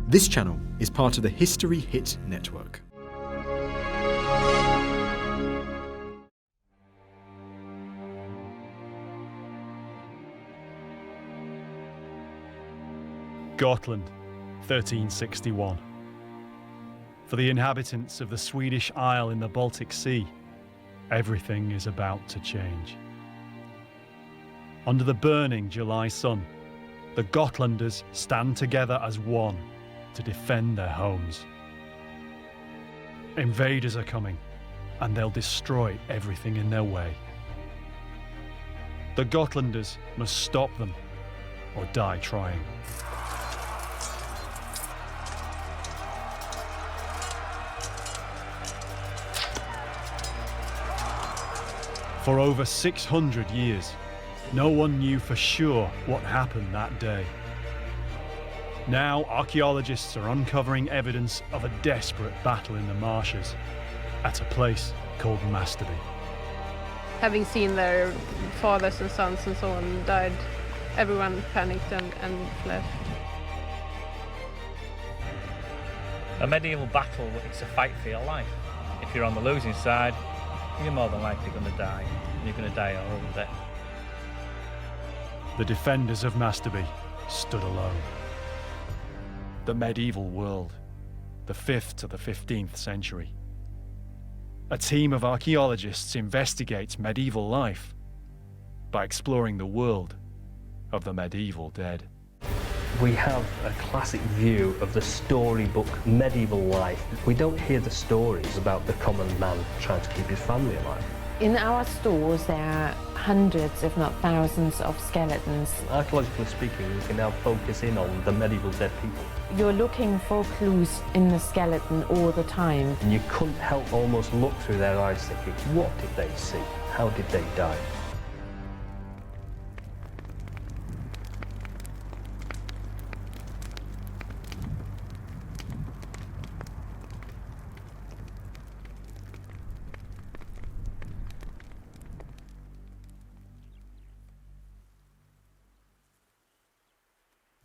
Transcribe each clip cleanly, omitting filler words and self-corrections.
This channel is part of the History Hit network. Gotland, 1361. For the inhabitants of the Swedish Isle in the Baltic Sea, everything is about to change. Under the burning July sun, the Gotlanders stand together as one to defend their homes. Invaders are coming, and they'll destroy everything in their way. The Gotlanders must stop them or die trying. For over 600 years, no one knew for sure what happened that day. Now, archaeologists are uncovering evidence of a desperate battle in the marshes at a place called Mästerby. Having seen their fathers and sons and so on died, everyone panicked and fled. A medieval battle, it's a fight for your life. If you're on the losing side, you're more than likely going to die. You're going to die all over it. The defenders of Mästerby stood alone. The medieval world, the 5th to the 15th century. A team of archaeologists investigates medieval life by exploring the world of the medieval dead. We have a classic view of the storybook medieval life. We don't hear the stories about the common man trying to keep his family alive. In our stores there are hundreds, if not thousands, of skeletons. Archaeologically speaking, we can now focus in on the medieval dead people. You're looking for clues in the skeleton all the time. And you couldn't help almost look through their eyes thinking, what did they see? How did they die?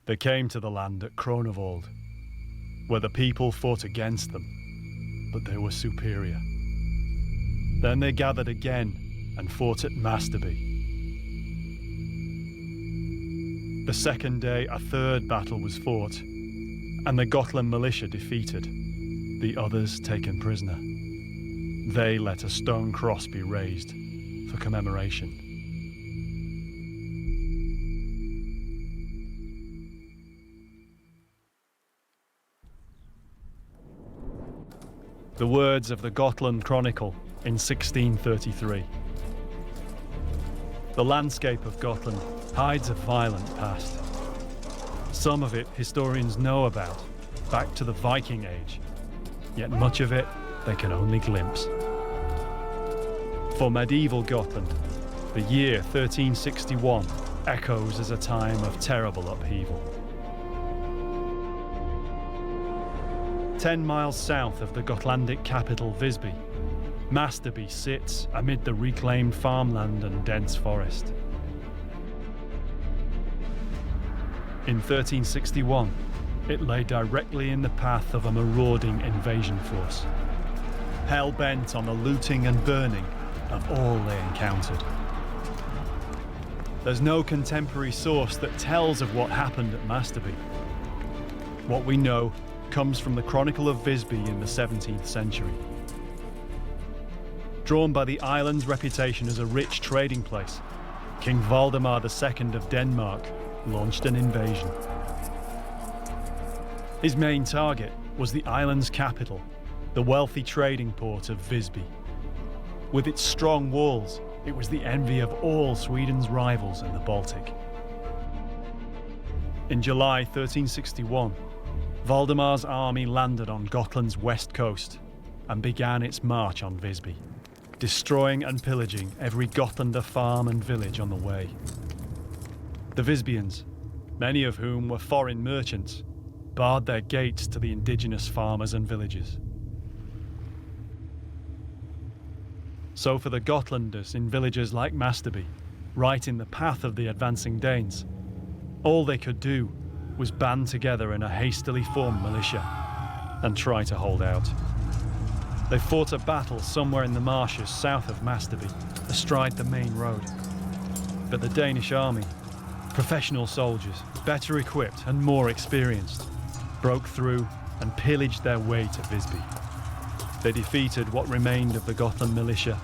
They came to the land at Kronavold, where the people fought against them, but they were superior. Then they gathered again and fought at Mästerby. The second day, a third battle was fought, and the Gotland militia defeated, the others taken prisoner. They let a stone cross be raised for commemoration. The words of the Gotland Chronicle in 1633. The landscape of Gotland hides a violent past. Some of it historians know about, back to the Viking Age, yet much of it they can only glimpse. For medieval Gotland, the year 1361 echoes as a time of terrible upheaval. 10 miles south of the Gotlandic capital Visby, Mästerby sits amid the reclaimed farmland and dense forest. In 1361, it lay directly in the path of a marauding invasion force, hell-bent on the looting and burning of all they encountered. There's no contemporary source that tells of what happened at Mästerby. What we know comes from the Chronicle of Visby in the 17th century. Drawn by the island's reputation as a rich trading place, King Valdemar II of Denmark launched an invasion. His main target was the island's capital, the wealthy trading port of Visby. With its strong walls, it was the envy of all Sweden's rivals in the Baltic. In July 1361, Valdemar's army landed on Gotland's west coast and began its march on Visby, destroying and pillaging every Gotlander farm and village on the way. The Visbians, many of whom were foreign merchants, barred their gates to the indigenous farmers and villagers. So for the Gotlanders in villages like Mästerby, right in the path of the advancing Danes, all they could do was band together in a hastily formed militia and tried to hold out. They fought a battle somewhere in the marshes south of Mästerby, astride the main road. But the Danish army, professional soldiers, better equipped and more experienced, broke through and pillaged their way to Visby. They defeated what remained of the Gotland militia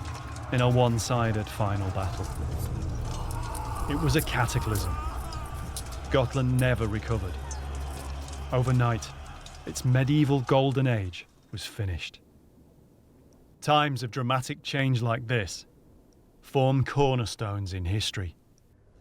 in a one-sided final battle. It was a cataclysm. Gotland never recovered. Overnight, its medieval golden age was finished. Times of dramatic change like this form cornerstones in history.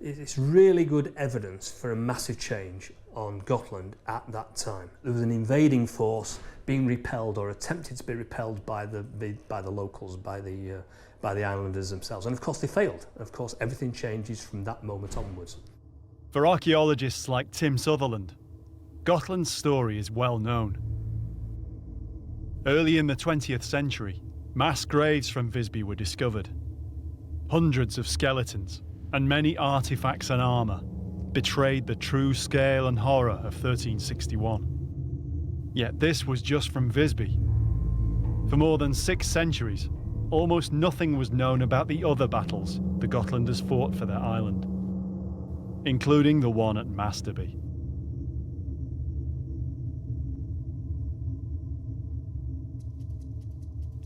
It's really good evidence for a massive change on Gotland at that time. There was an invading force being repelled or attempted to be repelled by the locals, by the islanders themselves, and of course they failed. Of course, everything changes from that moment onwards. For archaeologists like Tim Sutherland, Gotland's story is well known. Early in the 20th century, mass graves from Visby were discovered. Hundreds of skeletons and many artifacts and armour betrayed the true scale and horror of 1361. Yet this was just from Visby. For more than 6 centuries, almost nothing was known about the other battles the Gotlanders fought for their island, including the one at Mästerby.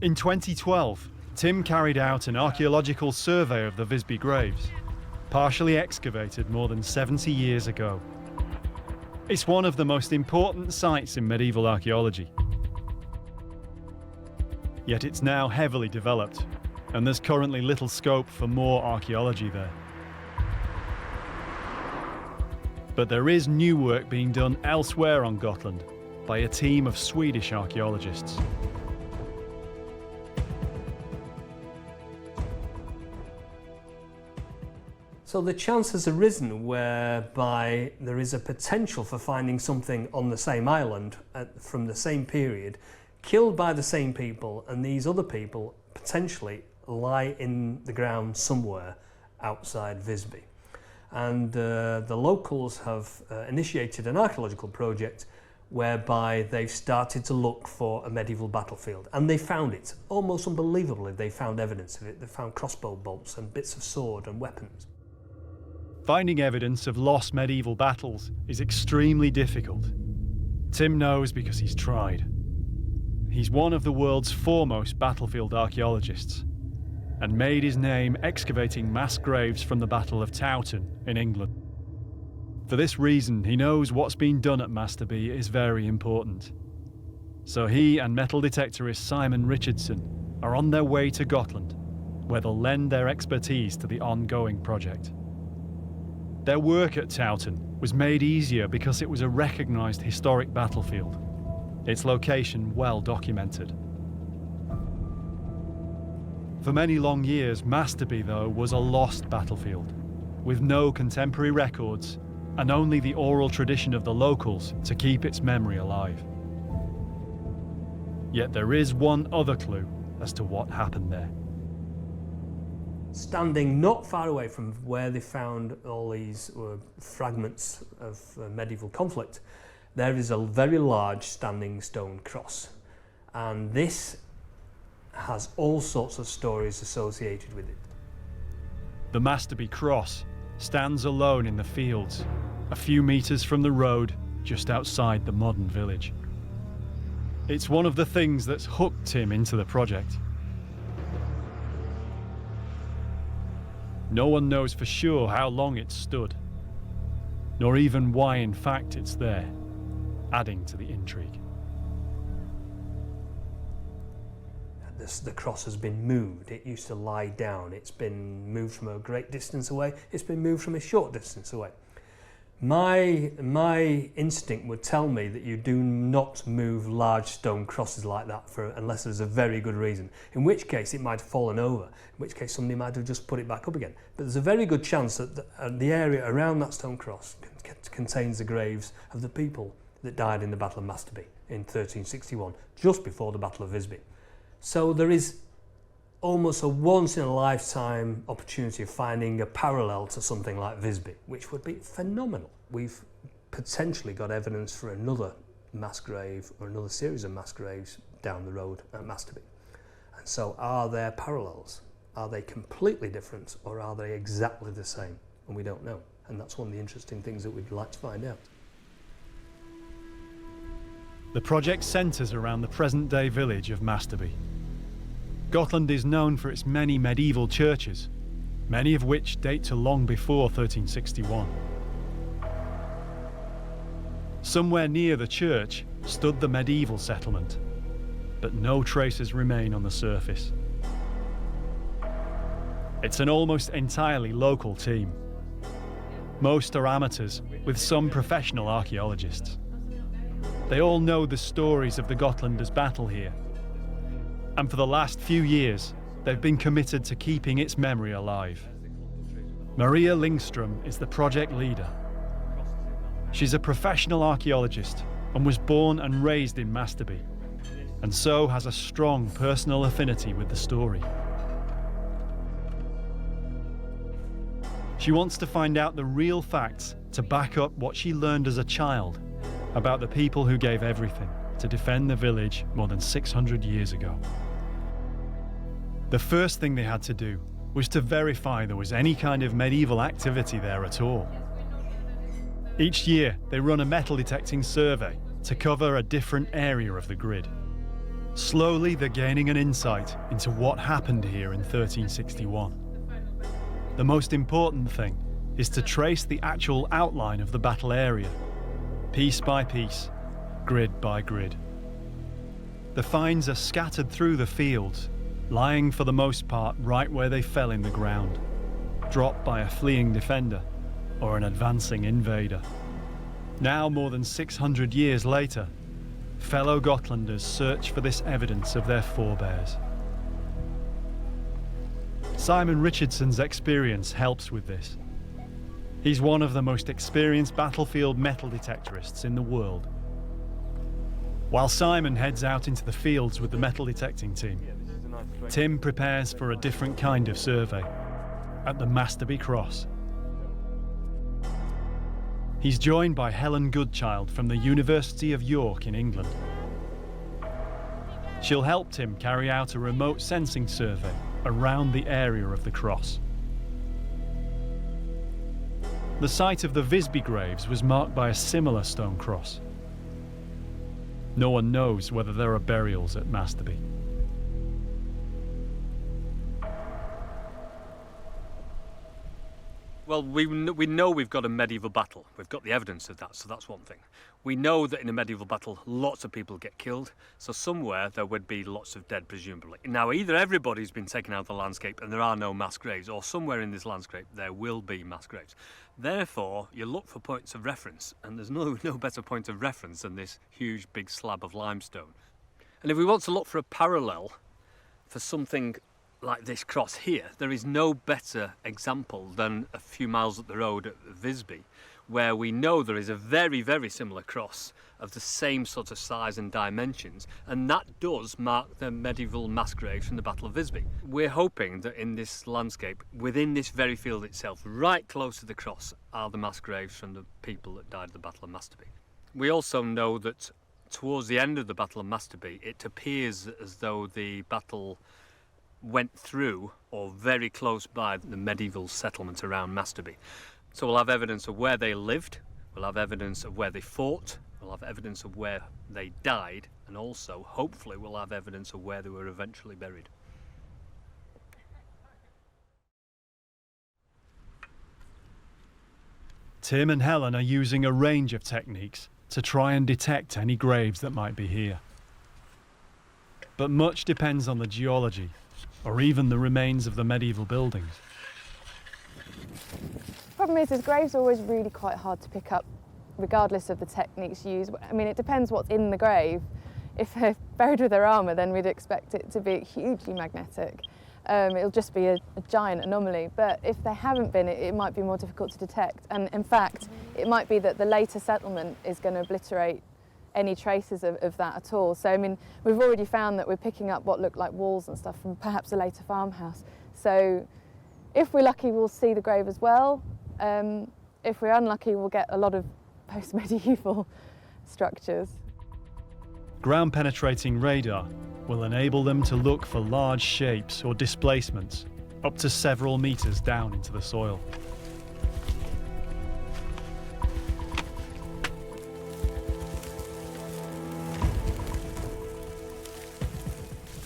In 2012, Tim carried out an archaeological survey of the Visby graves, partially excavated more than 70 years ago. It's one of the most important sites in medieval archaeology. Yet it's now heavily developed, and there's currently little scope for more archaeology there. But there is new work being done elsewhere on Gotland by a team of Swedish archaeologists. So the chance has arisen whereby there is a potential for finding something on the same island from the same period, killed by the same people, and these other people potentially lie in the ground somewhere outside Visby. And the locals have initiated an archaeological project whereby they've started to look for a medieval battlefield, and they found it. Almost unbelievably, they found evidence of it. They found crossbow bolts and bits of sword and weapons. Finding evidence of lost medieval battles is extremely difficult. Tim knows because he's tried. He's one of the world's foremost battlefield archaeologists and made his name excavating mass graves from the Battle of Towton in England. For this reason, he knows what's been done at Mästerby is very important. So he and metal detectorist Simon Richardson are on their way to Gotland, where they'll lend their expertise to the ongoing project. Their work at Towton was made easier because it was a recognised historic battlefield, its location well documented. For many long years, Mästerby, though, was a lost battlefield, with no contemporary records and only the oral tradition of the locals to keep its memory alive. Yet there is one other clue as to what happened there. Standing not far away from where they found all these fragments of medieval conflict, there is a very large standing stone cross. And this has all sorts of stories associated with it. The Mästerby cross stands alone in the fields, a few metres from the road just outside the modern village. It's one of the things that's hooked Tim into the project. No one knows for sure how long it's stood, nor even why in fact it's there, adding to the intrigue. The cross has been moved. It used to lie down. It's been moved from a great distance away. It's been moved from a short distance away. My instinct would tell me that you do not move large stone crosses like that unless there's a very good reason, in which case it might have fallen over, in which case somebody might have just put it back up again. But there's a very good chance that the area around that stone cross contains the graves of the people that died in the Battle of Mästerby in 1361, just before the Battle of Visby. So there is almost a once-in-a-lifetime opportunity of finding a parallel to something like Visby, which would be phenomenal. We've potentially got evidence for another mass grave or another series of mass graves down the road at Mästerby. And so are there parallels? Are they completely different, or are they exactly the same? And we don't know. And that's one of the interesting things that we'd like to find out. The project centres around the present-day village of Mästerby. Gotland is known for its many medieval churches, many of which date to long before 1361. Somewhere near the church stood the medieval settlement, but no traces remain on the surface. It's an almost entirely local team. Most are amateurs, with some professional archaeologists. They all know the stories of the Gotlanders' battle here, and for the last few years, they've been committed to keeping its memory alive. Maria Lindström is the project leader. She's a professional archaeologist and was born and raised in Mästerby, and so has a strong personal affinity with the story. She wants to find out the real facts to back up what she learned as a child about the people who gave everything to defend the village more than 600 years ago. The first thing they had to do was to verify there was any kind of medieval activity there at all. Each year, they run a metal detecting survey to cover a different area of the grid. Slowly, they're gaining an insight into what happened here in 1361. The most important thing is to trace the actual outline of the battle area, piece by piece, grid by grid. The finds are scattered through the fields, lying for the most part right where they fell in the ground, dropped by a fleeing defender or an advancing invader. Now, more than 600 years later, fellow Gotlanders search for this evidence of their forebears. Simon Richardson's experience helps with this. He's one of the most experienced battlefield metal detectorists in the world. While Simon heads out into the fields with the metal detecting team, Tim prepares for a different kind of survey at the Mästerby Cross. He's joined by Helen Goodchild from the University of York in England. She'll help Tim carry out a remote sensing survey around the area of the cross. The site of the Visby graves was marked by a similar stone cross. No one knows whether there are burials at Mästerby. Well, we know we've got a medieval battle. We've got the evidence of that, so that's one thing. We know that in a medieval battle, lots of people get killed, so somewhere there would be lots of dead, presumably. Now, either everybody's been taken out of the landscape and there are no mass graves, or somewhere in this landscape there will be mass graves. Therefore, you look for points of reference, and there's no better point of reference than this huge big slab of limestone. And if we want to look for a parallel for something like this cross here, there is no better example than a few miles up the road at Visby, where we know there is a very, very similar cross of the same sort of size and dimensions, and that does mark the medieval mass graves from the Battle of Visby. We're hoping that in this landscape, within this very field itself, right close to the cross, are the mass graves from the people that died at the Battle of Mästerby. We also know that towards the end of the Battle of Mästerby, it appears as though the battle went through or very close by the medieval settlement around Mästerby. So we'll have evidence of where they lived, we'll have evidence of where they fought, we'll have evidence of where they died, and also, hopefully, we'll have evidence of where they were eventually buried. Tim and Helen are using a range of techniques to try and detect any graves that might be here. But much depends on the geology, or even the remains of the medieval buildings. The problem is graves are always really quite hard to pick up, regardless of the techniques used. I mean, it depends what's in the grave. If they're buried with their armour, then we'd expect it to be hugely magnetic. It'll just be a giant anomaly. But if they haven't been, it might be more difficult to detect. And in fact, it might be that the later settlement is going to obliterate any traces of that at all. So, I mean, we've already found that we're picking up what look like walls and stuff from perhaps a later farmhouse. So, if we're lucky, we'll see the grave as well. If we're unlucky, we'll get a lot of post-medieval structures. Ground-penetrating radar will enable them to look for large shapes or displacements up to several metres down into the soil.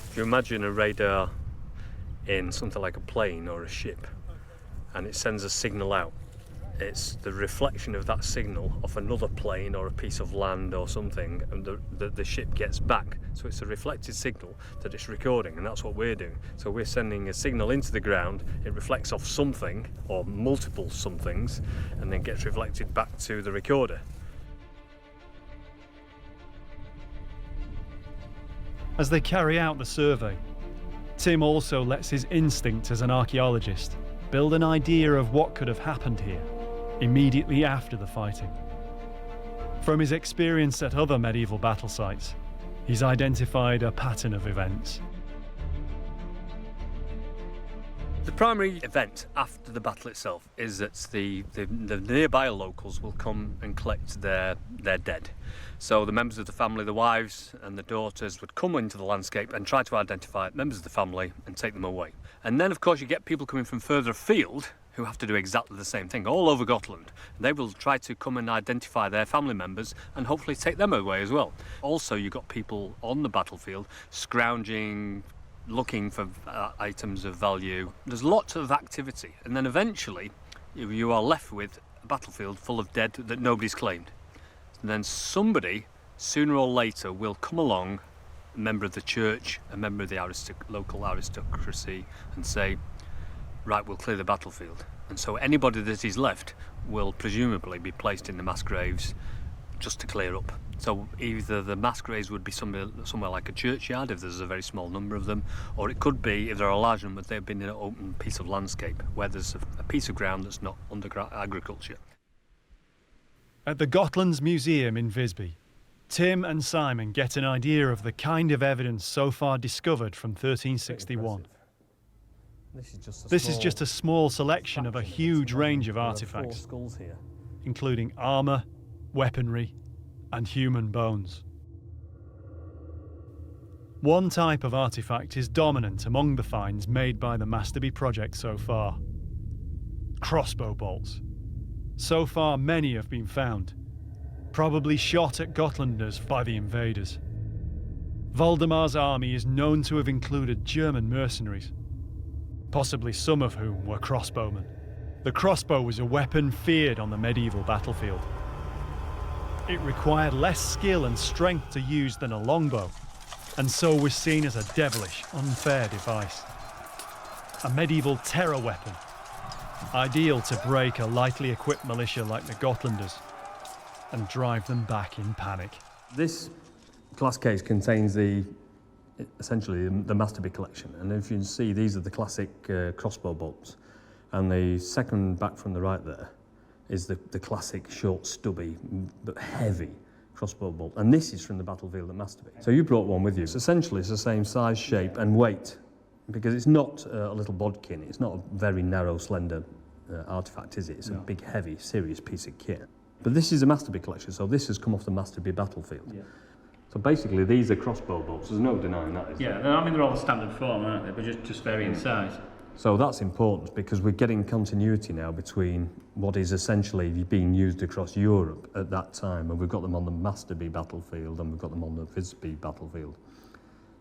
If you imagine a radar in something like a plane or a ship, and it sends a signal out, it's the reflection of that signal off another plane or a piece of land or something, and the ship gets back. So it's a reflected signal that it's recording, and that's what we're doing. So we're sending a signal into the ground, it reflects off something or multiple somethings, and then gets reflected back to the recorder. As they carry out the survey, Tim also lets his instinct as an archaeologist build an idea of what could have happened here immediately after the fighting. From his experience at other medieval battle sites, he's identified a pattern of events. The primary event after the battle itself is that the nearby locals will come and collect their dead. So the members of the family, the wives and the daughters, would come into the landscape and try to identify members of the family and take them away. And then, of course, you get people coming from further afield who have to do exactly the same thing all over Gotland. They will try to come and identify their family members and hopefully take them away as well. Also, you've got people on the battlefield scrounging, looking for items of value. There's lots of activity, and then eventually you are left with a battlefield full of dead that nobody's claimed. And then somebody, sooner or later, will come along, a member of the church, a member of the local aristocracy, and say, right, we'll clear the battlefield. And so anybody that is left will presumably be placed in the mass graves just to clear up. So either the mass graves would be somewhere like a churchyard if there's a very small number of them, or it could be, if there are a large number, they've been in an open piece of landscape where there's a piece of ground that's not under agriculture. At the Gotland's Museum in Visby, Tim and Simon get an idea of the kind of evidence so far discovered from 1361. This is just a small selection of a huge range of artefacts, including armour, weaponry, and human bones. One type of artefact is dominant among the finds made by the Mästerby project so far: crossbow bolts. So far, many have been found, probably shot at Gotlanders by the invaders. Valdemar's army is known to have included German mercenaries, possibly some of whom were crossbowmen. The crossbow was a weapon feared on the medieval battlefield. It required less skill and strength to use than a longbow, and so was seen as a devilish, unfair device. A medieval terror weapon, ideal to break a lightly equipped militia like the Gotlanders and drive them back in panic. This glass case contains essentially the Mästerby collection, and if you can see, these are the classic crossbow bolts, and the second back from the right there is the classic short, stubby but heavy crossbow bolt, and this is from the battlefield at Massacre. So you brought one with you. So essentially it's the same size, shape and weight, because it's not a little bodkin, it's not a very narrow, slender artefact, is it? It's a big, heavy, serious piece of kit. But this is a Mästerby collection, so this has come off the Mästerby battlefield. Yeah. So basically these are crossbow bolts, there's no denying that, is there? Yeah, I mean they're all the standard form, aren't they? But just varying size. So that's important because we're getting continuity now between what is essentially being used across Europe at that time, and we've got them on the Mästerby battlefield and we've got them on the Visby battlefield.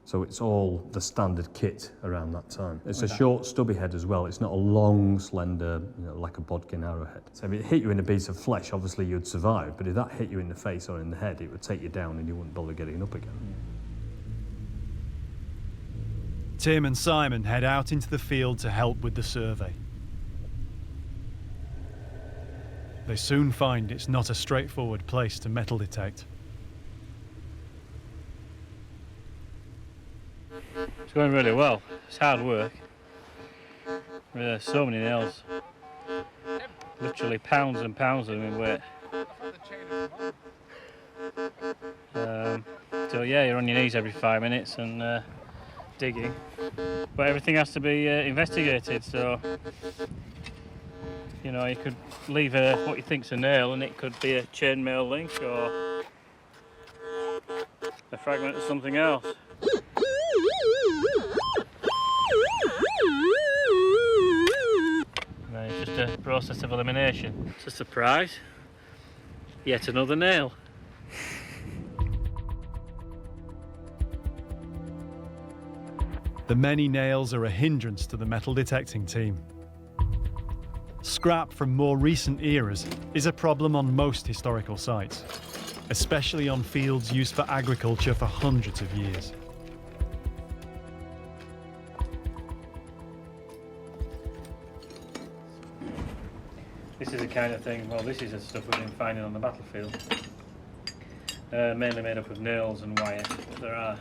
So it's all the standard kit around that time. It's a short, stubby head as well. It's not a long, slender, like a bodkin arrowhead. So if it hit you in a piece of flesh, obviously you'd survive, but if that hit you in the face or in the head, it would take you down and you wouldn't bother getting up again. Tim and Simon head out into the field to help with the survey. They soon find it's not a straightforward place to metal detect. It's going really well. It's hard work. There's so many nails. Literally pounds and pounds of them in weight. So yeah, you're on your knees every 5 minutes and digging. But everything has to be investigated, so You know, you could leave what you think's a nail and it could be a chainmail link or a fragment of something else. No, it's just a process of elimination. It's a surprise. Yet another nail. The many nails are a hindrance to the metal detecting team. Scrap from more recent eras is a problem on most historical sites, especially on fields used for agriculture for hundreds of years. This is the kind of thing, well, this is the stuff we've been finding on the battlefield. Mainly made up of nails and wire. There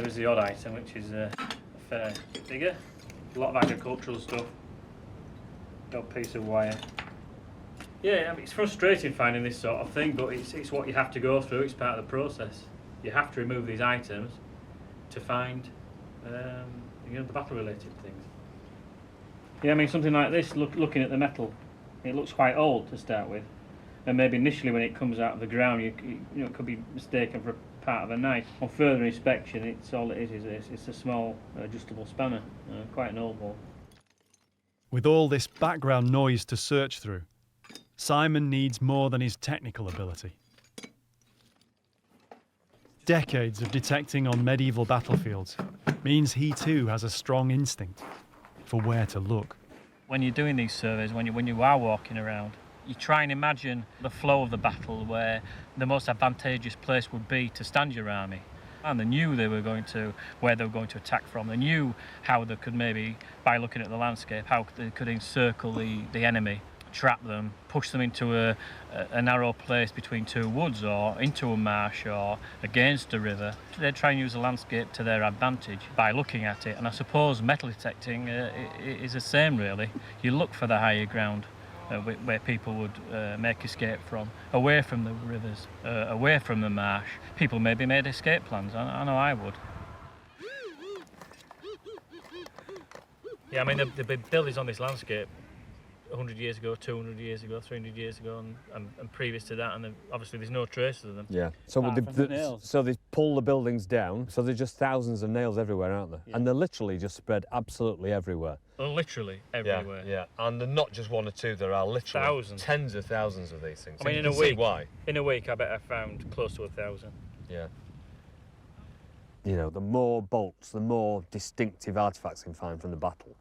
is the odd item, which is a fair bigger. A lot of agricultural stuff. Odd piece of wire. Yeah, I mean, it's frustrating finding this sort of thing, but it's what you have to go through. It's part of the process. You have to remove these items to find, the battle-related things. Yeah, I mean, something like this, looking at the metal, it looks quite old to start with. And maybe initially when it comes out of the ground, you know, it could be mistaken for a part of a knife. On further inspection, it's all it is it's a small adjustable spanner, quite an old one. With all this background noise to search through, Simon needs more than his technical ability. Decades of detecting on medieval battlefields means he too has a strong instinct for where to look. When you're doing these surveys, when you are walking around, you try and imagine the flow of the battle, where the most advantageous place would be to stand your army. And they knew where they were going to attack from. They knew how they could maybe, by looking at the landscape, how they could encircle the enemy, trap them, push them into a narrow place between two woods or into a marsh or against a river. They try and use the landscape to their advantage by looking at it. And I suppose metal detecting is the same, really. You look for the higher ground. Where people would make escape from, away from the rivers, away from the marsh. People maybe made escape plans. I know I would. Yeah, I mean, there've been buildings on this landscape 100 years ago, 200 years ago, 300 years ago, and previous to that, and obviously there's no traces of them. Yeah. So they pull the buildings down, so there's just thousands of nails everywhere, aren't there? Yeah. And they're literally just spread absolutely everywhere. Literally everywhere. Yeah, and they're not just one or two, there are literally thousands. Tens of thousands of these things. I mean, in a week, why? In a week, I bet I found close to 1,000. Yeah. You know, the more bolts, the more distinctive artefacts you can find from the battle,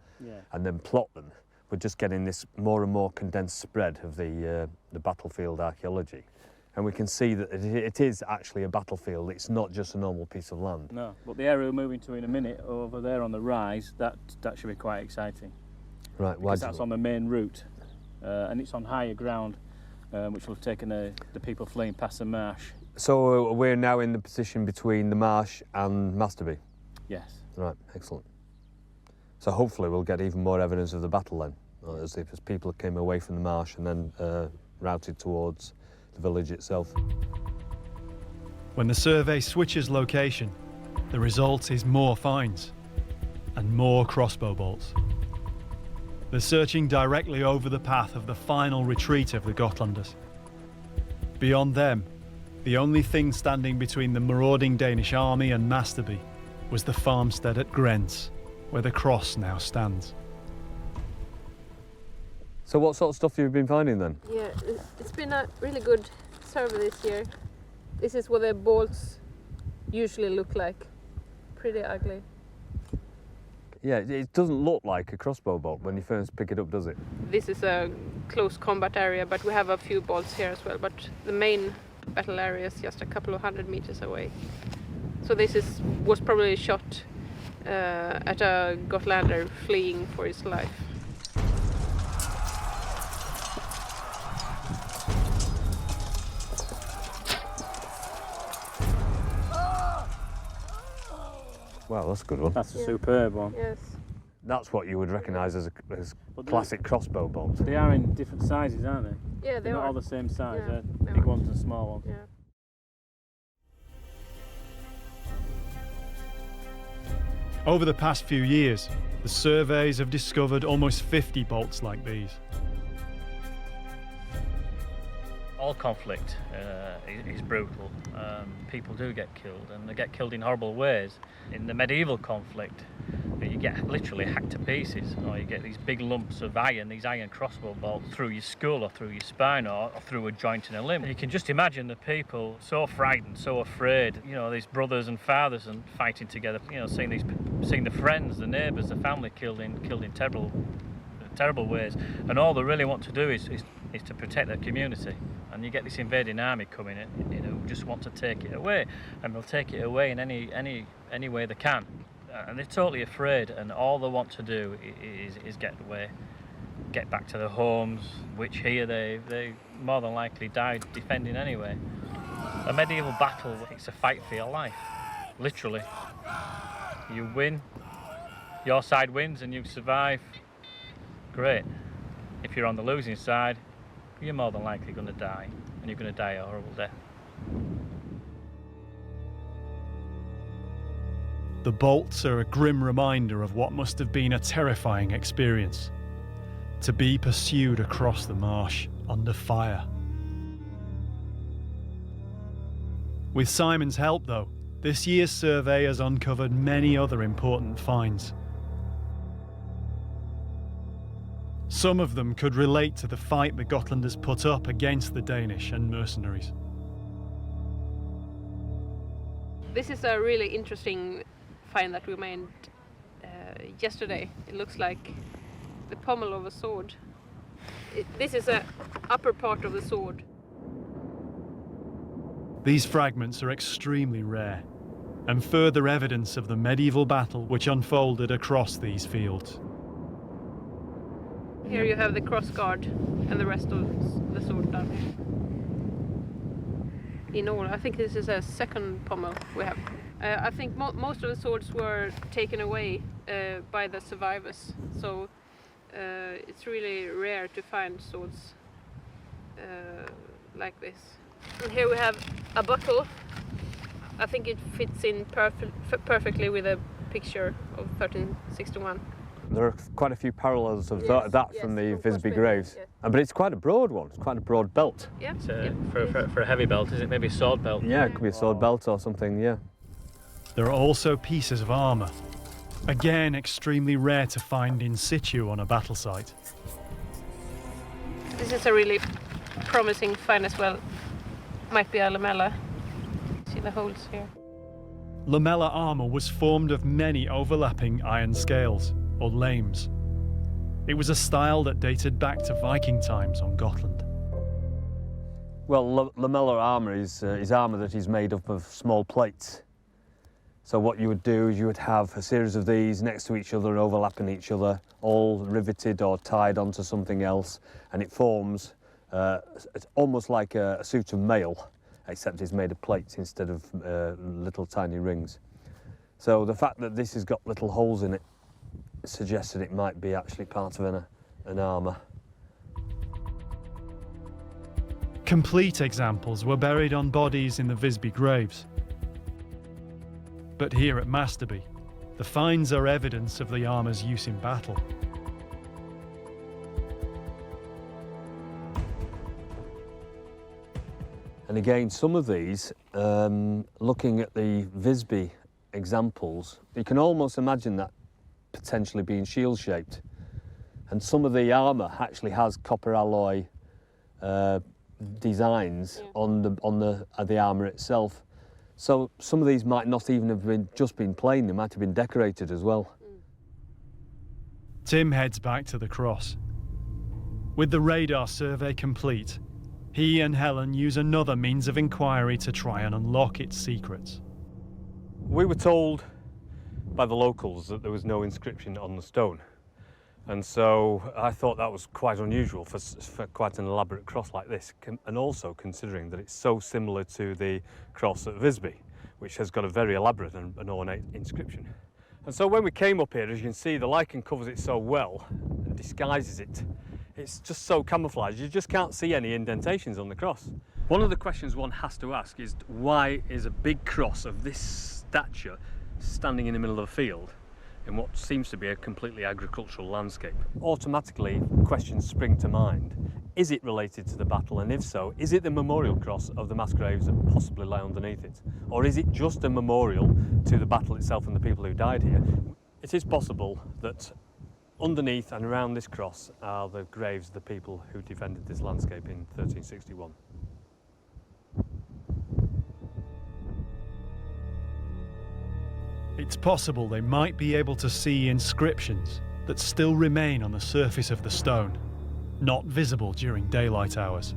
and then plot them. We're just getting this more and more condensed spread of the battlefield archaeology. And we can see that it is actually a battlefield. It's not just a normal piece of land. No, but the area we're moving to in a minute, over there on the rise, that should be quite exciting. Right, because that's on the main route, and it's on higher ground, which will have taken the people fleeing past the marsh. So we're now in the position between the marsh and Mästerby? Yes. Right, excellent. So hopefully we'll get even more evidence of the battle then, as people came away from the marsh and then routed towards the village itself. When the survey switches location, the result is more finds and more crossbow bolts. They're searching directly over the path of the final retreat of the Gotlanders. Beyond them, the only thing standing between the marauding Danish army and Mästerby was the farmstead at Grens, where the cross now stands. So what sort of stuff have you been finding then? Yeah, it's been a really good survey this year. This is what the bolts usually look like. Pretty ugly. Yeah, it doesn't look like a crossbow bolt when you first pick it up, does it? This is a close combat area, but we have a few bolts here as well. But the main battle area is just a couple of 100 meters away. So this was probably shot at a Gotlander fleeing for his life. Wow, that's a good one. That's a superb one. Yes. That's what you would recognise as classic crossbow bolts. They are in different sizes, aren't they? Yeah, They're not all the same size. Yeah, They're big ones and small ones. Yeah. Over the past few years, The surveys have discovered almost 50 bolts like these. All conflict is brutal. People do get killed, and they get killed in horrible ways. In the medieval conflict, you get literally hacked to pieces, or you get these big lumps of iron, these iron crossbow bolts through your skull or through your spine or through a joint in a limb. You can just imagine the people so frightened, so afraid, you know, these brothers and fathers and fighting together, you know, seeing the friends, the neighbours, the family killed in terrible ways, and all they really want to do is to protect their community. And you get this invading army coming in, you know, who just want to take it away, and they'll take it away in any way they can. And they're totally afraid, and all they want to do is get away, get back to their homes, which here they more than likely died defending anyway. A medieval battle, it's a fight for your life, literally. You win, your side wins and you survive, great. If you're on the losing side, you're more than likely going to die, and you're going to die a horrible death. The bolts are a grim reminder of what must have been a terrifying experience. To be pursued across the marsh, under fire. With Simon's help though, this year's survey has uncovered many other important finds. Some of them could relate to the fight the Gotlanders put up against the Danish and mercenaries. This is a really interesting find that we made yesterday. It looks like the pommel of a sword. This is the upper part of the sword. These fragments are extremely rare, and further evidence of the medieval battle which unfolded across these fields. Here you have the cross guard and the rest of the sword down here. In all, I think this is a second pommel we have. I think most of the swords were taken away by the survivors, so it's really rare to find swords like this. And here we have a buckle. I think it fits in perfectly with a picture of 1361. There are quite a few parallels of that from the Visby graves. Yes. But it's quite a broad one, it's quite a broad belt. Yeah. For a heavy belt, is it maybe a sword belt? Yeah, it could be a sword belt or something, yeah. There are also pieces of armour, again extremely rare to find in situ on a battle site. This is a really promising find as well. Might be a lamella. See the holes here. Lamella armour was formed of many overlapping iron scales, or lames. It was a style that dated back to Viking times on Gotland. Well, lamellar armour is armour that is made up of small plates. So what you would do is you would have a series of these next to each other, overlapping each other, all riveted or tied onto something else, and it forms it's almost like a suit of mail, except it's made of plates instead of little tiny rings. So the fact that this has got little holes in it suggests that it might be actually part of an armour. Complete examples were buried on bodies in the Visby graves. But here at Mästerby, the finds are evidence of the armour's use in battle. And again, some of these, looking at the Visby examples, you can almost imagine that potentially being shield-shaped. And some of the armour actually has copper alloy designs on the armour itself. So some of these might not even have just been plain, they might have been decorated as well. Tim heads back to the cross. With the radar survey complete, he and Helen use another means of inquiry to try and unlock its secrets. We were told by the locals that there was no inscription on the stone. And so I thought that was quite unusual for quite an elaborate cross like this, and also considering that it's so similar to the cross at Visby, which has got a very elaborate and ornate inscription. And so when we came up here, as you can see, the lichen covers it so well and disguises it. It's just so camouflaged, you just can't see any indentations on the cross. One of the questions one has to ask is, why is a big cross of this stature standing in the middle of a field? in what seems to be a completely agricultural landscape. Automatically, questions spring to mind. Is it related to the battle, and if so, is it the memorial cross of the mass graves that possibly lie underneath it? Or is it just a memorial to the battle itself and the people who died here? It is possible that underneath and around this cross are the graves of the people who defended this landscape in 1361. It's possible they might be able to see inscriptions that still remain on the surface of the stone, not visible during daylight hours.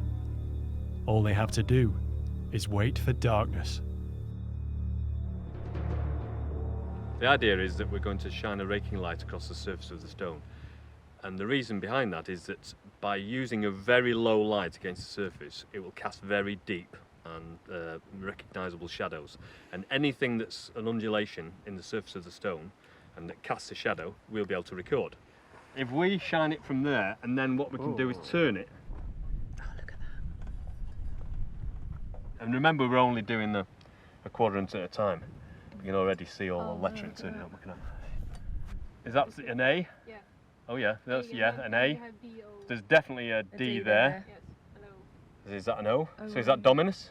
All they have to do is wait for darkness. The idea is that we're going to shine a raking light across the surface of the stone. And the reason behind that is that by using a very low light against the surface, it will cast very deep and recognisable shadows. And anything that's an undulation in the surface of the stone and that casts a shadow, we'll be able to record. If we shine it from there, and then what we can do is turn it. Oh, look at that. And remember, we're only doing a quadrant at a time. You can already see all the lettering turning up. Is that an A? Yeah. Oh yeah, that's an A. There's definitely a D there. Yes. Hello. Is that an O? So is that Dominus?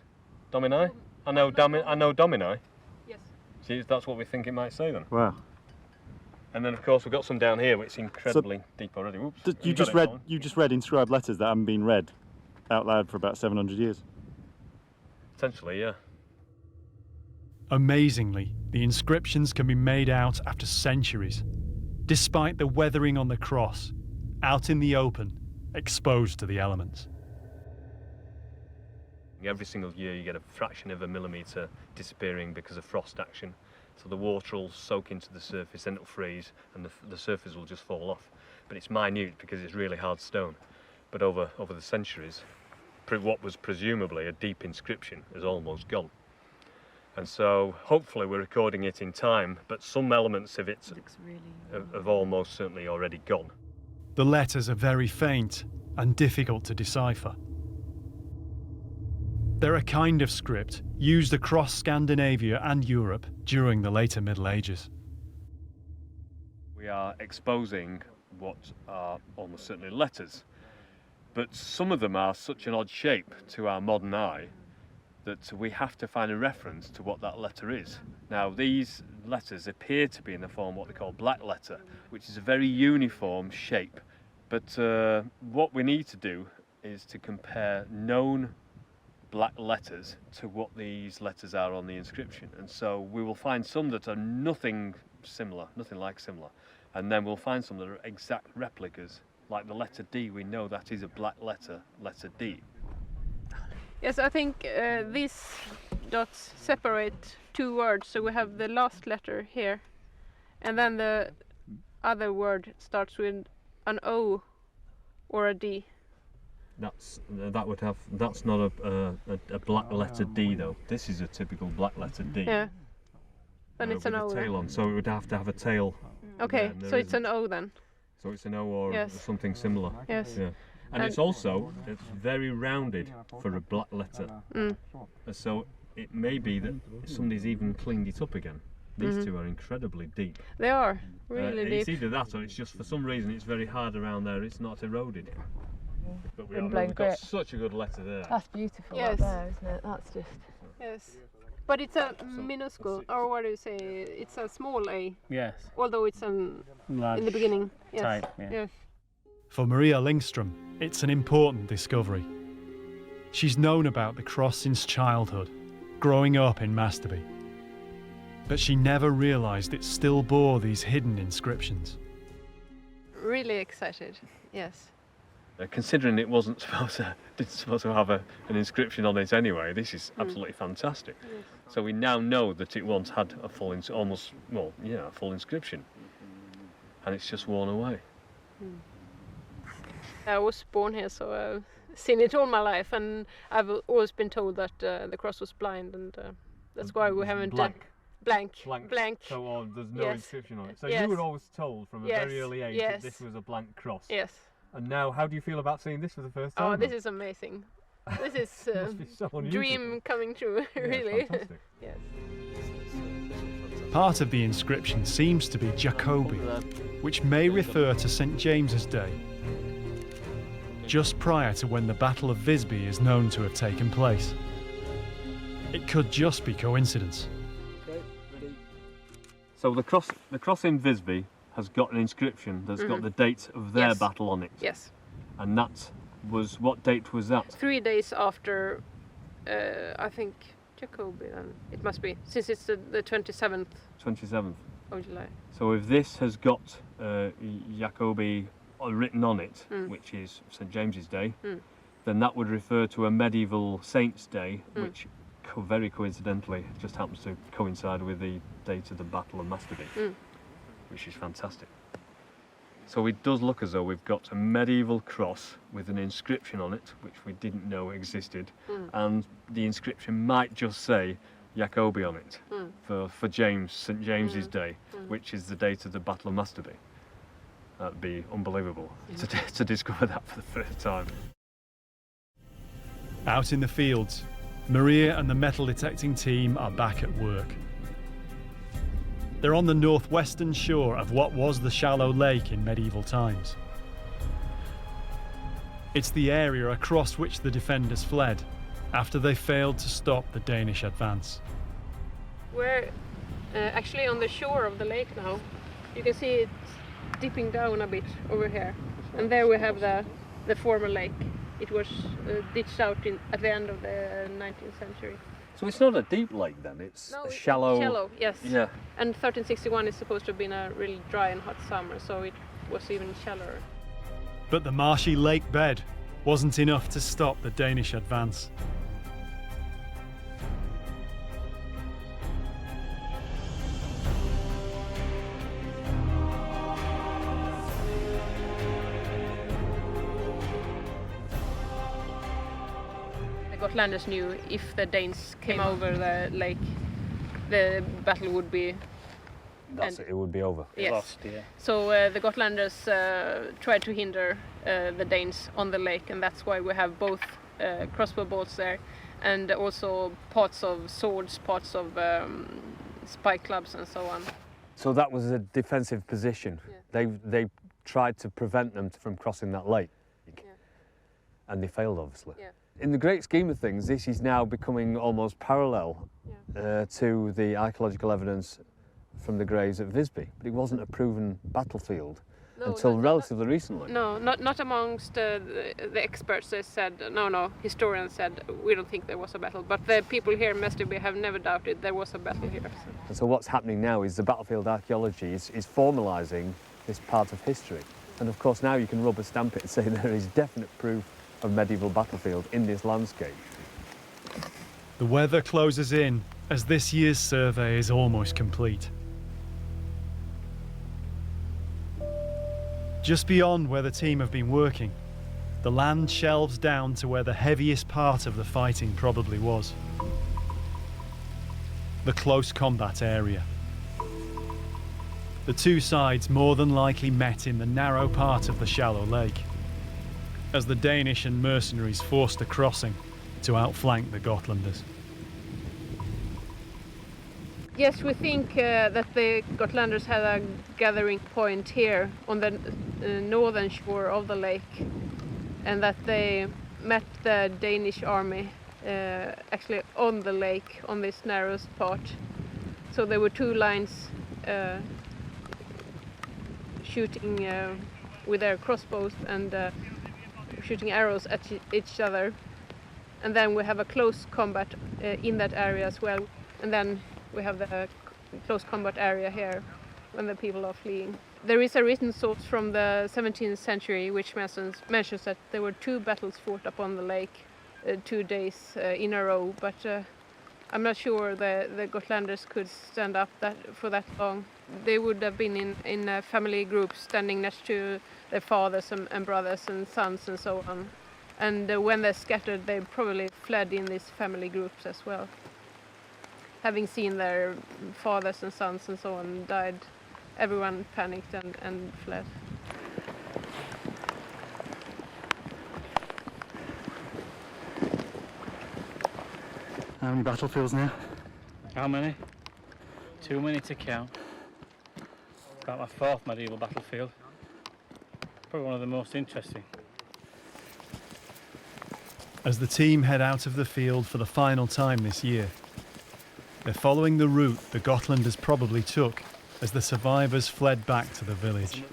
Domini? I know Domini. Yes. See, that's what we think it might say then. Wow. And then of course we've got some down here which is incredibly deep already. Oops. You just read inscribed letters that haven't been read out loud for about 700 years. Potentially, yeah. Amazingly, the inscriptions can be made out after centuries, despite the weathering on the cross, out in the open, exposed to the elements. Every single year you get a fraction of a millimetre disappearing because of frost action. So the water will soak into the surface, then it'll freeze, and the surface will just fall off. But it's minute because it's really hard stone. But over the centuries, what was presumably a deep inscription is almost gone. And so hopefully we're recording it in time, but some elements of it have almost certainly already gone. The letters are very faint and difficult to decipher. They're a kind of script used across Scandinavia and Europe during the later Middle Ages. We are exposing what are almost certainly letters, but some of them are such an odd shape to our modern eye that we have to find a reference to what that letter is. Now, these letters appear to be in the form of what they call black letter, which is a very uniform shape. But what we need to do is to compare known black letters to what these letters are on the inscription. And so we will find some that are nothing like similar. And then we'll find some that are exact replicas, like the letter D. We know that is a black letter, letter D. Yes, I think these dots separate two words. So we have the last letter here, and then the other word starts with an O or a D. That's not a black letter D though. This is a typical black letter D. Yeah. Then it's an O. With a tail on, so it would have to have a tail. Okay, so it's an O then. So it's an O or something similar. Yes. Yeah. And it's very rounded for a black letter. So it may be that somebody's even cleaned it up again. These two are incredibly deep. They are really deep. It's either that or it's just for some reason it's very hard around there. It's not eroded. But we've got such a good letter there. That's beautiful Yes. up there, isn't it? That's just... Yes. But it's a minuscule, or what do you say? It's a small A. Yes. Although it's in the beginning. Yes. Type, yeah. Yes. For Maria Lindström, it's an important discovery. She's known about the cross since childhood, growing up in Mästerby. But she never realised it still bore these hidden inscriptions. Really excited, yes. Considering it didn't supposed to have an inscription on it anyway, this is absolutely fantastic. Yes. So we now know that it once had a full inscription, and it's just worn away. I was born here, so I've seen it all my life, and I've always been told that the cross was blind, and that's why we haven't blank. So there's no inscription on it. So Yes. you were always told from a very early age that this was a blank cross. Yes. And now, how do you feel about seeing this for the first time? Oh, this is amazing. This is Must be so unusual. dream coming true, really. Fantastic. Yes. Part of the inscription seems to be Jacobi, which may refer to St James's Day, just prior to when the Battle of Visby is known to have taken place. It could just be coincidence. So the cross in Visby has got an inscription that's got the date of their battle on it. Yes. And that was, what date was that? 3 days after, I think, Jacobi then. It must be, since it's the 27th 27th. of July. So if this has got Jacobi written on it, which is St James's Day, then that would refer to a medieval Saints' Day, which very coincidentally just happens to coincide with the date of the Battle of Mästerby, which is fantastic. So it does look as though we've got a medieval cross with an inscription on it, which we didn't know existed, and the inscription might just say Jacobi on it for James, St James's Day, which is the date of the Battle of Mästerby. That'd be unbelievable to discover that for the first time. Out in the fields, Maria and the metal detecting team are back at work. They're on the northwestern shore of what was the shallow lake in medieval times. It's the area across which the defenders fled after they failed to stop the Danish advance. We're actually on the shore of the lake now. You can see it dipping down a bit over here. And there we have the former lake. It was ditched out at the end of the 19th century. So it's not a deep lake then, it's a shallow... Shallow, yes. Yeah. And 1361 is supposed to have been a really dry and hot summer, so it was even shallower. But the marshy lake bed wasn't enough to stop the Danish advance. Gotlanders knew if the Danes came over the lake, the battle would be... That's it, it would be over. Yes. Lost, yeah. So the Gotlanders tried to hinder the Danes on the lake, and that's why we have both crossbow bolts there, and also parts of swords, parts of spike clubs and so on. So that was a defensive position. Yeah. They tried to prevent them from crossing that lake. Yeah. And they failed, obviously. Yeah. In the great scheme of things, this is now becoming almost parallel to the archaeological evidence from the graves at Visby. But it wasn't a proven battlefield until relatively recently. No, not amongst the experts. They said, no, historians said, we don't think there was a battle. But the people here in Mästerby have never doubted there was a battle here. And so what's happening now is the battlefield archaeology is formalising this part of history. And of course now you can rubber stamp it and say there is definite proof of medieval battlefield in this landscape. The weather closes in as this year's survey is almost complete. Just beyond where the team have been working, the land shelves down to where the heaviest part of the fighting probably was. The close combat area. The two sides more than likely met in the narrow part of the shallow lake, as the Danish and mercenaries forced a crossing to outflank the Gotlanders. Yes, we think that the Gotlanders had a gathering point here on the northern shore of the lake, and that they met the Danish army actually on the lake, on this narrowest part. So there were two lines shooting with their crossbows and shooting arrows at each other, and then we have a close combat in that area as well, and then we have the close combat area here when the people are fleeing. There is a written source from the 17th century which mentions that there were two battles fought upon the lake 2 days in a row, but I'm not sure the Gotlanders could stand up for that long. They would have been in family groups standing next to their fathers and brothers and sons and so on. And when they scattered, they probably fled in these family groups as well. Having seen their fathers and sons and so on died, everyone panicked and fled. How many battlefields now? How many? Too many to count. About my fourth medieval battlefield. Probably one of the most interesting. As the team head out of the field for the final time this year, they're following the route the Gotlanders probably took as the survivors fled back to the village.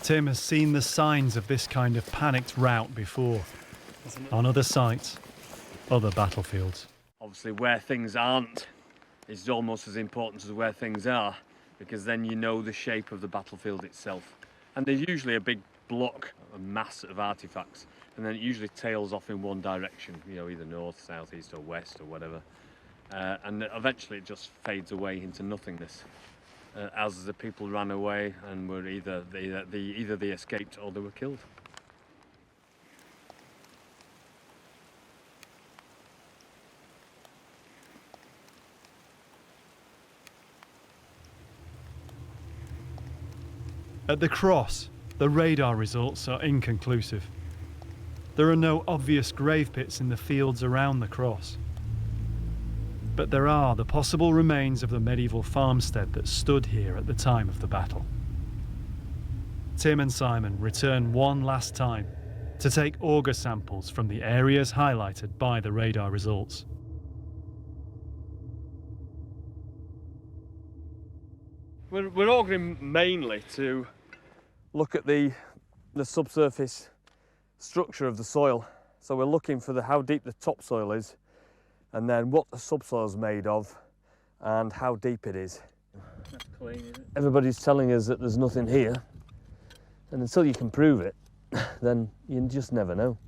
Tim has seen the signs of this kind of panicked rout before, on other sites, other battlefields. Obviously where things aren't is almost as important as where things are, because then you know the shape of the battlefield itself. And there's usually a big block, a mass of artefacts, and then it usually tails off in one direction, you know, either north, south, east or west or whatever. And eventually it just fades away into nothingness. As the people ran away and were either they escaped or they were killed. At the cross, the radar results are inconclusive. There are no obvious grave pits in the fields around the cross. But there are the possible remains of the medieval farmstead that stood here at the time of the battle. Tim and Simon return one last time to take auger samples from the areas highlighted by the radar results. We're augering mainly to look at the subsurface structure of the soil. So we're looking for how deep the topsoil is, and then what the subsoil is made of and how deep it is. That's clean, isn't it? Everybody's telling us that there's nothing here, and until you can prove it, then you just never know.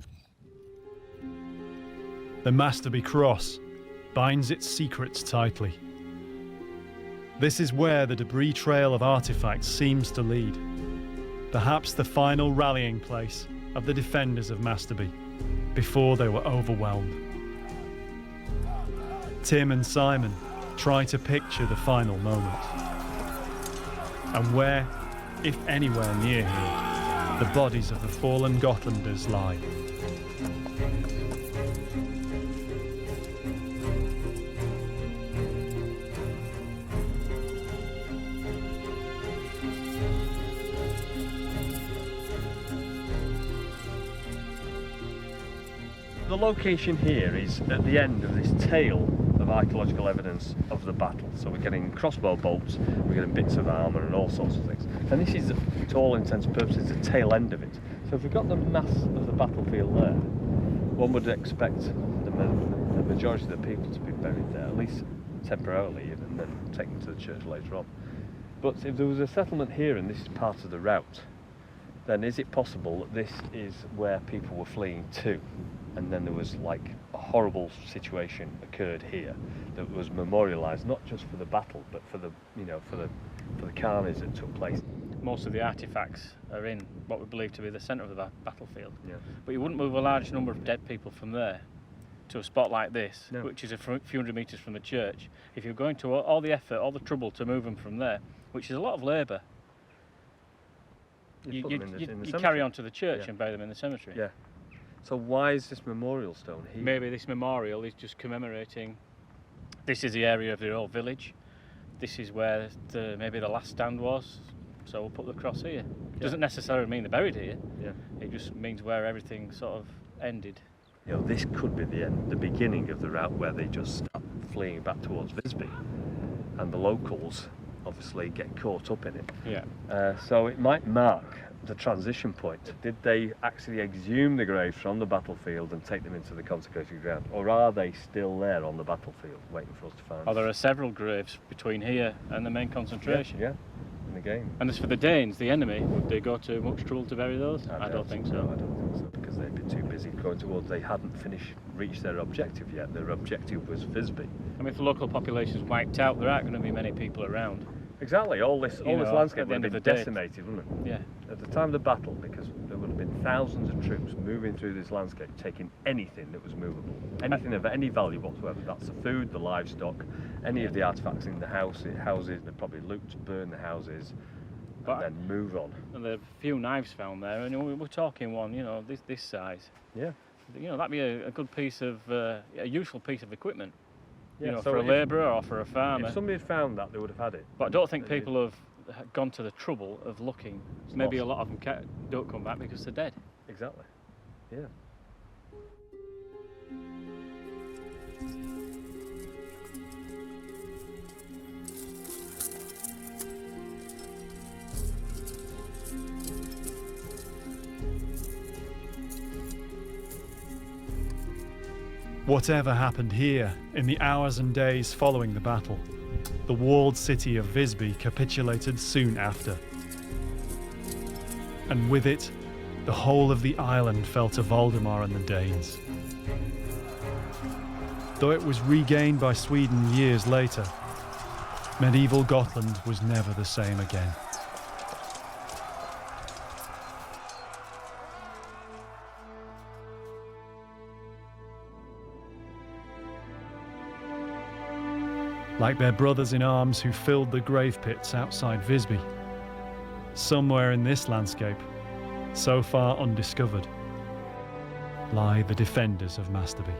The Mästerby cross binds its secrets tightly. This is where the debris trail of artifacts seems to lead. Perhaps the final rallying place of the defenders of Mästerby before they were overwhelmed. Tim and Simon try to picture the final moment. And where, if anywhere near here, the bodies of the fallen Gotlanders lie. The location here is at the end of this tail of archaeological evidence of the battle. So we're getting crossbow bolts, we're getting bits of armour and all sorts of things. And this is, to all intents and purposes, the tail end of it. So if we've got the mass of the battlefield there, one would expect the majority of the people to be buried there, at least temporarily, and then taken to the church later on. But if there was a settlement here and this is part of the route, then is it possible that this is where people were fleeing to? And then there was like a horrible situation occurred here that was memorialised not just for the battle, but for the for the carnage that took place. Most of the artefacts are in what we believe to be the centre of the battlefield. Yeah. But you wouldn't move a large number of dead people from there to a spot like this, No. which is a few hundred metres from the church. If you're going to all the effort, all the trouble to move them from there, which is a lot of labour, you carry on to the church Yeah. and bury them in the cemetery. Yeah. So why is this memorial stone here? Maybe this memorial is just commemorating. This is the area of the old village. This is where maybe the last stand was. So we'll put the cross here. Doesn't necessarily mean they're buried here. Yeah. It just means where everything sort of ended. You know, this could be the beginning of the route where they just start fleeing back towards Visby, and the locals obviously get caught up in it. Yeah. So it might mark the transition point. Did they actually exhume the graves from the battlefield and take them into the consecrated ground, or are they still there on the battlefield waiting for us to find Oh, there are several graves between here and the main concentration. Yeah, in the game. And as for the Danes, the enemy, would they go to much trouble to bury those? I don't think so. No, I don't think so, because they'd be too busy going towards. They hadn't reached their objective yet. Their objective was Visby. I mean, if the local population's wiped out, there aren't going to be many people around. Exactly. All this landscape would have been decimated, wouldn't it? Yeah. At the time of the battle, because there would have been thousands of troops moving through this landscape, taking anything that was movable, anything of any value whatsoever. That's the food, the livestock, any of the artefacts in the houses. They'd probably loot, burn the houses, and then move on. And there are a few knives found there, and we're talking one, this size. Yeah. That'd be a good piece of, a useful piece of equipment. Yeah, you know, so for a if- labourer or for a farmer. If somebody had found that, they would have had it. But I don't think people have gone to the trouble of looking. Maybe a lost. lot of them don't come back because they're dead. Exactly. Yeah. Whatever happened here in the hours and days following the battle, the walled city of Visby capitulated soon after. And with it, the whole of the island fell to Valdemar and the Danes. Though it was regained by Sweden years later, medieval Gotland was never the same again. Like their brothers in arms who filled the grave pits outside Visby, somewhere in this landscape, so far undiscovered, lie the defenders of Mästerby.